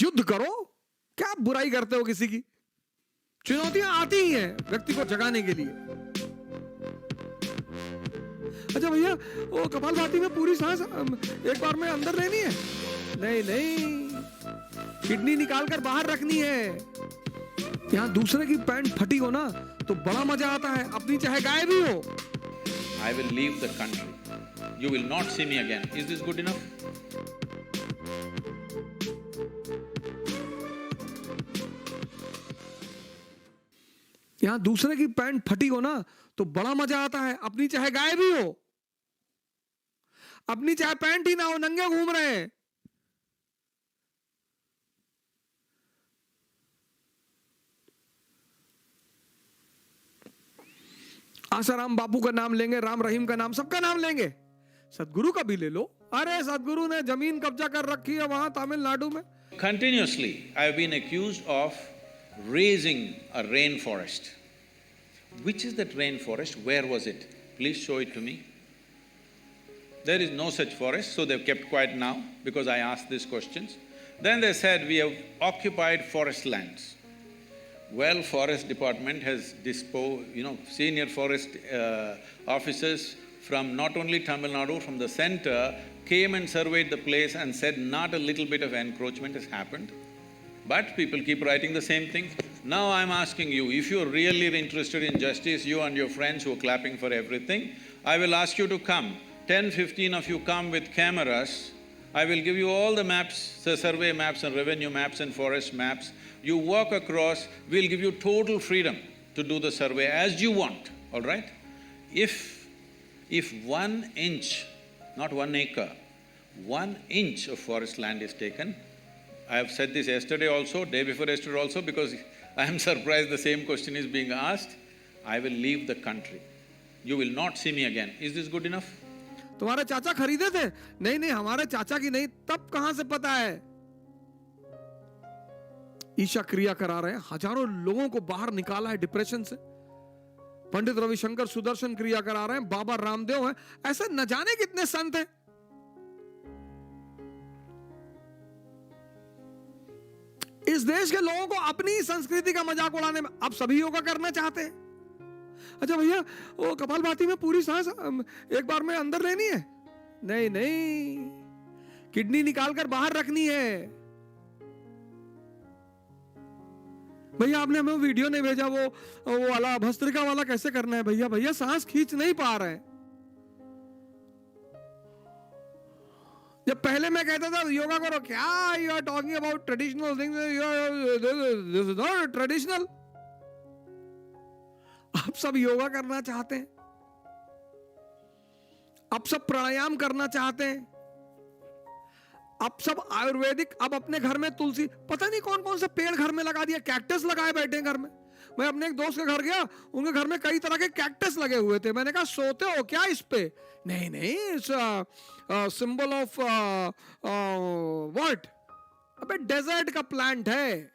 युद्ध करो, क्या बुराई करते हो किसी की? चुनौतियां आती ही हैं व्यक्ति को जगाने के लिए। अच्छा भैया, वो कपालभाति में पूरी सांस एक बार में अंदर लेनी है? नहीं नहीं, किडनी निकाल कर बाहर रखनी है। यहां दूसरे की पैंट फटी हो ना तो बड़ा मजा आता है, अपनी चाहे गायब ही हो। I will leave the country. You will not see me again. Is this good enough? यहां दूसरे की पैंट फटी हो ना तो बड़ा मजा आता है, अपनी चाहे गायब ही हो। अपनी चाहे पैंट ही ना हो, नंगे घूम रहे हैं। आसाराम बापू का नाम लेंगे, राम रहीम का नाम, सबका नाम लेंगे। सदगुरु का भी ले लो। अरे सदगुरु ने जमीन कब्जा कर रखी है वहां तमिलनाडु में। Continuously, I have been accused of raising a rainforest. Which is that rainforest? Where was it? Please show it to me. There is no such forest, so they've kept quiet now because I asked these questions. Then they said, we have occupied forest lands. Well, forest department has senior forest officers from not only Tamil Nadu, from the center, came and surveyed the place and said not a little bit of encroachment has happened. But people keep writing the same thing. Now I'm asking you, if you're really interested in justice, you and your friends who are clapping for everything, I will ask you to come. 10-15 of you come with cameras. I will give you all the maps, the survey maps and revenue maps and forest maps. You walk across, we'll give you total freedom to do the survey as you want, all right? If 1 inch, not 1 acre, 1 inch of forest land is taken, I have said this yesterday also, day before yesterday also, because I am surprised the same question is being asked, I will leave the country. You will not see me again. Is this good enough? तुम्हारे चाचा खरीदे थे? नहीं नहीं, हमारे चाचा की नहीं। तब कहां से पता है? ईशा क्रिया करा रहे हैं, हजारों लोगों को बाहर निकाला है डिप्रेशन से। पंडित रविशंकर सुदर्शन क्रिया करा रहे हैं, बाबा रामदेव हैं, ऐसे न जाने कितने संत हैं। इस देश के लोगों को अपनी संस्कृति का मजाक उड़ाने में अब सभी योगा करना चाहते हैं। अच्छा भैया, वो कपालभाति में पूरी सांस एक बार में अंदर लेनी है? नहीं नहीं, किडनी निकाल कर बाहर रखनी है। भैया आपने हमें वीडियो नहीं भेजा, वो वाला भस्त्रिका वाला कैसे करना है? भैया भैया सांस खींच नहीं पा रहे हैं। जब पहले मैं कहता था योगा करो, क्या you are talking about traditional things, this is not traditional. आप सब योगा करना चाहते हैं, आप सब प्राणायाम करना चाहते हैं, आप सब आयुर्वेदिक। अब अपने घर में तुलसी, पता नहीं कौन कौन सा पेड़ घर में लगा दिया, कैक्टस लगाए बैठे हैं घर में। मैं अपने एक दोस्त के घर गया, उनके घर में कई तरह के कैक्टस लगे हुए थे। मैंने कहा सोते हो क्या इस पे? नहीं नहीं, इट्स सिंबल ऑफ व्हाट? अबे डेजर्ट का प्लांट है,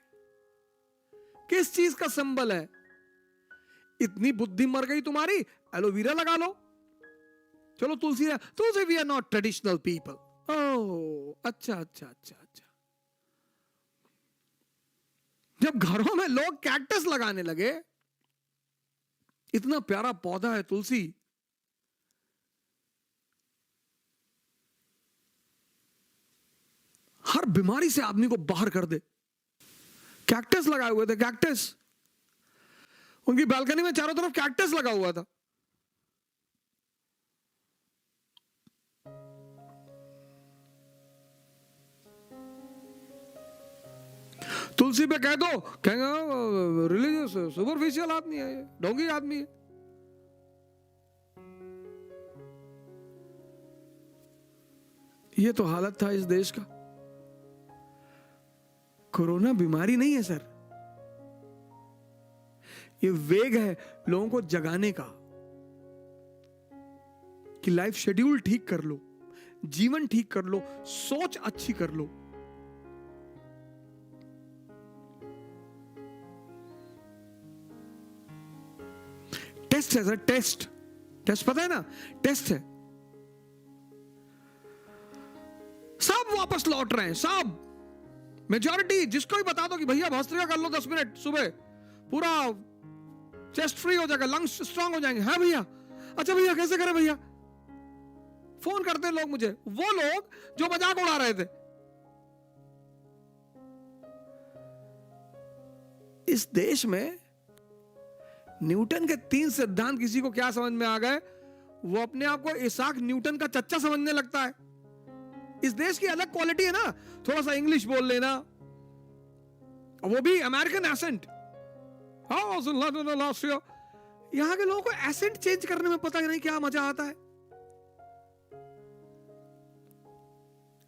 किस चीज का सिंबल है? इतनी बुद्धि मर गई तुम्हारी, एलोवेरा लगा लो। चलो tulsi we are not traditional people. Oh अच्छा अच्छा अच्छा अच्छा। जब घरों में लोग कैक्टस लगाने लगे, इतना प्यारा पौधा है तुलसी, हर बीमारी से आदमी को बाहर कर दे। कैक्टस लगाए हुए थे, कैक्टस। उनकी बालकनी में चारों तरफ कैक्टस लगा हुआ था। तुलसी पे कह दो, कहेंगे रिलीजियस सुपरफिशियल आदमी है, ये ढोंगी आदमी है। ये तो हालत था इस देश का। कोरोना बीमारी नहीं है सर, ये वेग है लोगों को जगाने का कि लाइफ शेड्यूल ठीक कर लो, जीवन ठीक कर लो, सोच अच्छी कर लो। टेस्ट है सर, टेस्ट पता है ना, टेस्ट है। सब वापस लौट रहे हैं, सब मेजॉरिटी जिसको भी बता दो कि भैया भस्त्रिका कर लो 10 मिनट सुबह, पूरा चेस्ट फ्री हो जाएगा, लंग्स स्ट्रांग हो जाएंगे। हाँ भैया, अच्छा भैया कैसे करें भैया? फोन करते हैं लोग मुझे, वो लोग जो मजाक उड़ा रहे थे। इस देश में न्यूटन के 3 सिद्धांत किसी को क्या समझ में आ गए, वो अपने आप को इसाक न्यूटन का चच्चा समझने लगता है। इस देश की अलग क्वालिटी है ना, थोड़ा सा इंग्लिश बोल लेना, वो भी अमेरिकन एसेंट। यहां के लोगों को एसेंट चेंज करने में पता नहीं क्या मजा आता है।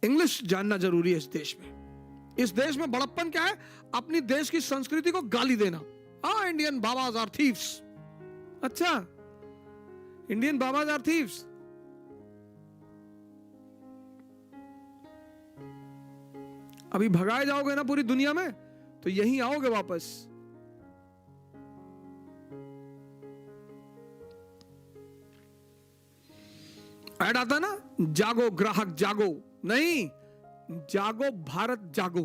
इंग्लिश जानना जरूरी है इस देश में। इस देश में बड़प्पन क्या है? अपनी देश की संस्कृति को गाली देना। हाँ, इंडियन बाबाज आर थीव्स। अच्छा, इंडियन बाबाज आर थीव्स। अभी भगाए जाओगे ना पूरी दुनिया में, तो यहीं आओगे वापस। ऐड आता ना, जागो ग्राहक जागो, नहीं, जागो भारत जागो।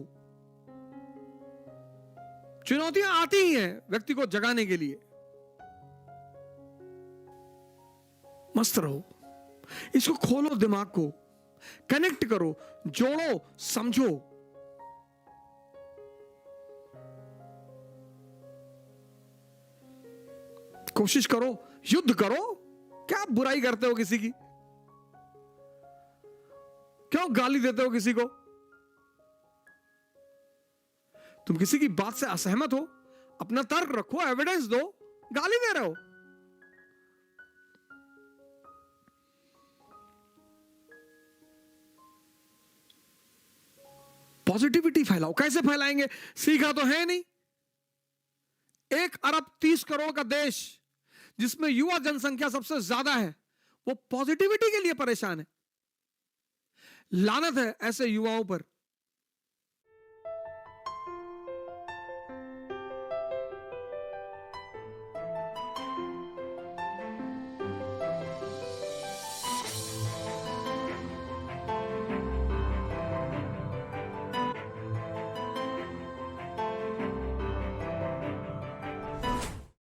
चुनौतियां आती ही हैं व्यक्ति को जगाने के लिए। मस्त रहो, इसको खोलो, दिमाग को कनेक्ट करो, जोड़ो, समझो। कोशिश करो, युद्ध करो। क्या बुराई करते हो किसी की? क्यों गाली देते हो किसी को? तुम किसी की बात से असहमत हो, अपना तर्क रखो, एविडेंस दो, गाली दे रहे हो। पॉजिटिविटी फैलाओ। कैसे फैलाएंगे? सीखा तो है नहीं। 1 अरब 30 करोड़ का देश जिसमें युवा जनसंख्या सबसे ज्यादा है, वो पॉजिटिविटी के लिए परेशान है। लानत है ऐसे युवाओं पर।